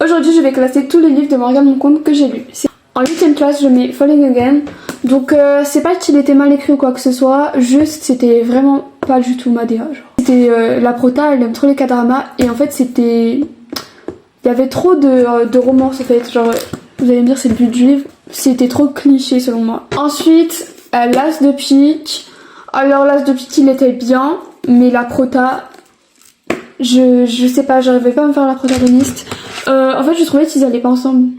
Aujourd'hui, je vais classer tous les livres de Morgane Moncombe que j'ai lus. En 8ème classe, je mets Falling Again. Donc, c'est pas qu'il était mal écrit ou quoi que ce soit, juste c'était vraiment pas du tout ma DA. C'était la prota, elle aime trop les K-dramas, et en fait, c'était. Il y avait trop de romance en fait. Genre, vous allez me dire, c'est le but du livre. C'était trop cliché selon moi. Ensuite, l'As de pique. Alors, l'As de pique, il était bien, mais la prota. Je sais pas, j'arrivais pas à me faire la protagoniste. En fait, je trouvais qu'ils allaient pas ensemble.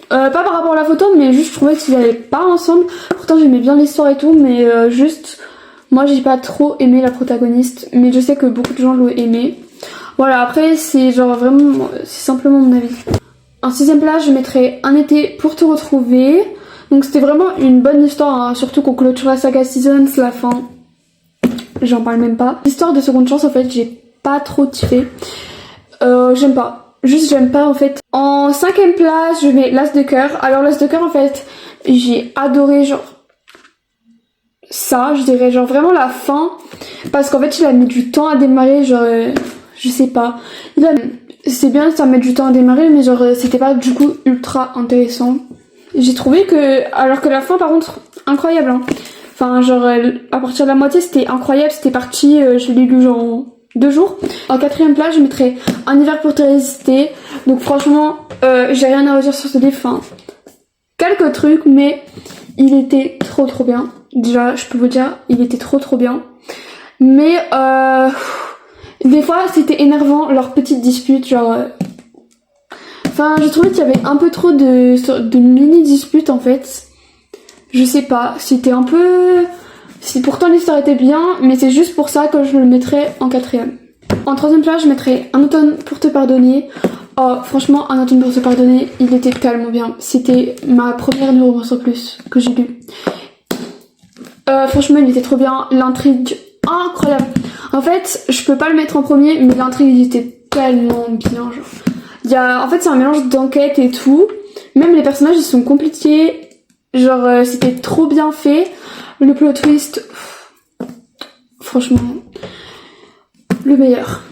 Pas par rapport à la photo, mais juste je trouvais qu'ils allaient pas ensemble. Pourtant, j'aimais bien l'histoire et tout, mais juste, moi, j'ai pas trop aimé la protagoniste. Mais je sais que beaucoup de gens l'ont aimé. Voilà, après, c'est genre vraiment, c'est simplement mon avis. En 6ème place, je mettrais Un été pour te retrouver. Donc, c'était vraiment une bonne histoire, hein, surtout qu'on clôture la saga Seasons, la fin. J'en parle même pas. L'histoire de Seconde Chance, en fait, j'ai pas trop kiffé. J'aime pas. Juste j'aime pas en fait. En 5ème place, je mets L'As de cœur. Alors L'As de cœur en fait, j'ai adoré genre ça, je dirais genre vraiment la fin. Parce qu'en fait il a mis du temps à démarrer, genre je sais pas. C'est bien ça met du temps à démarrer, mais genre c'était pas du coup ultra intéressant. J'ai trouvé que, alors que la fin par contre, incroyable hein. Enfin genre à partir de la moitié c'était incroyable, c'était parti, je l'ai lu genre en 2 jours. En 4ème place, je mettrais Un hiver pour te résister. Donc franchement, j'ai rien à redire sur ce livre. Enfin, quelques trucs, mais il était trop bien. Déjà, je peux vous dire, il était trop bien. Mais des fois, c'était énervant leurs petites disputes, genre. Enfin, j'ai trouvé qu'il y avait un peu trop de mini disputes en fait. Je sais pas, c'était un peu. Pourtant l'histoire était bien, mais c'est juste pour ça que je le mettrais en 4ème. En 3ème place, je mettrais Un automne pour te pardonner. Oh, franchement, Un automne pour te pardonner, il était tellement bien. C'était ma première romance en plus que j'ai lue. Franchement, il était trop bien. L'intrigue, incroyable. En fait, je peux pas le mettre en premier, mais l'intrigue, il était tellement bien. Genre. En fait, c'est un mélange d'enquête et tout. Même les personnages, ils sont compliqués. Genre, c'était trop bien fait. Le plot twist, franchement, le meilleur.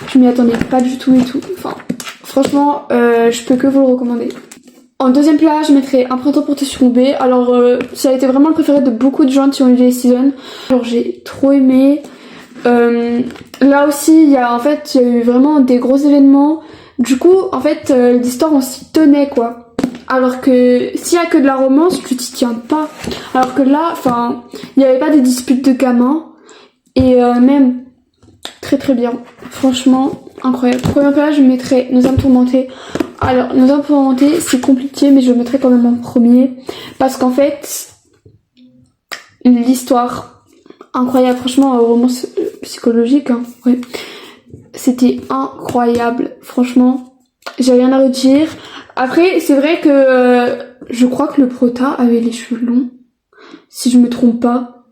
Je m'y attendais pas du tout et tout. Enfin, franchement, je peux que vous le recommander. En 2ème place, je mettrais Un printemps pour te succomber. Alors, ça a été vraiment le préféré de beaucoup de gens qui ont lu les seasons. Alors, j'ai trop aimé. Là aussi, il y a eu vraiment des gros événements. Du coup, en fait, l'histoire, on s'y tenait, quoi. Alors que s'il y a que de la romance, tu t'y tiens pas. Alors que là, enfin, il n'y avait pas des disputes de gamins. Et même très bien. Franchement, incroyable. Première place, je mettrais Nos âmes tourmentées. Alors, Nos âmes tourmentées, c'est compliqué, mais je le mettrais quand même en premier. Parce qu'en fait, l'histoire, incroyable. Franchement, romance psychologique, hein. Ouais. C'était incroyable. Franchement, j'ai rien à redire. Après, c'est vrai que je crois que le prota avait les cheveux longs, si je me trompe pas.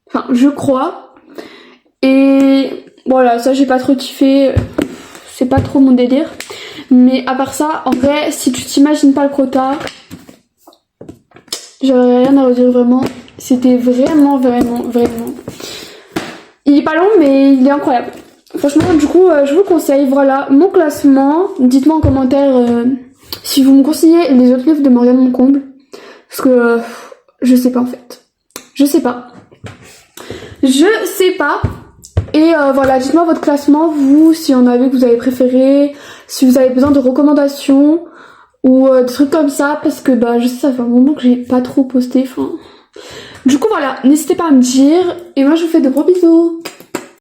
Enfin, je crois. Et voilà, ça j'ai pas trop kiffé. C'est pas trop mon délire. Mais à part ça, en vrai, si tu t'imagines pas le prota, j'aurais rien à redire vraiment. C'était vraiment. Il est pas long, mais il est incroyable. Franchement, du coup, je vous conseille. Voilà, mon classement. Dites-moi en commentaire si vous me conseillez les autres livres de Morgane Moncombe. Parce que je sais pas en fait. Je sais pas. Et voilà, dites-moi votre classement, vous, s'il y en avait que vous avez préféré, si vous avez besoin de recommandations ou des trucs comme ça, parce que je sais, ça fait un moment que j'ai pas trop posté. Du coup voilà, n'hésitez pas à me dire, et moi je vous fais de gros bisous.